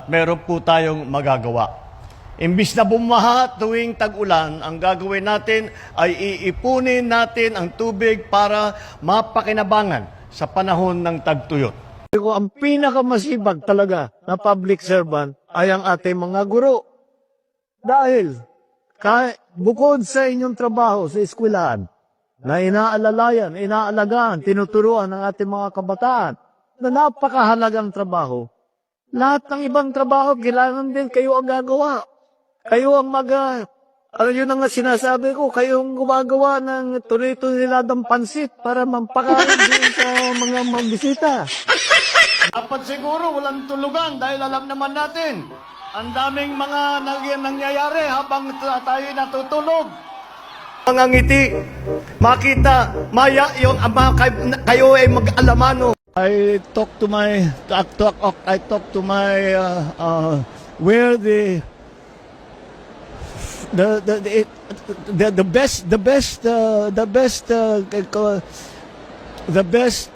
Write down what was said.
Meron po tayong magagawa. Imbis na bumaha tuwing tag-ulan, ang gagawin natin ay iipunin natin ang tubig para mapakinabangan sa panahon ng tagtuyot. Ang pinakamasibag talaga na public servant ay ang ating mga guro. Dahil bukod sa inyong trabaho sa eskwelahan, na inaalalayan, inaalagaan, tinuturuan ng ating mga kabataan, na napakahalagang trabaho, lahat ng ibang trabaho, kailangan din kayo ang gagawa. Kayo ang yun ang sinasabi ko, kayo ang gumagawa ng tuloy-tuloy pansit para mampakain din sa mga bisita. Dapat siguro walang tulugan dahil alam naman natin, ang daming mga nangyayari habang tayo natutulog. Mga ngiti, makita, maya yung ama, kayo ay mag-alamano. I talk to my where the best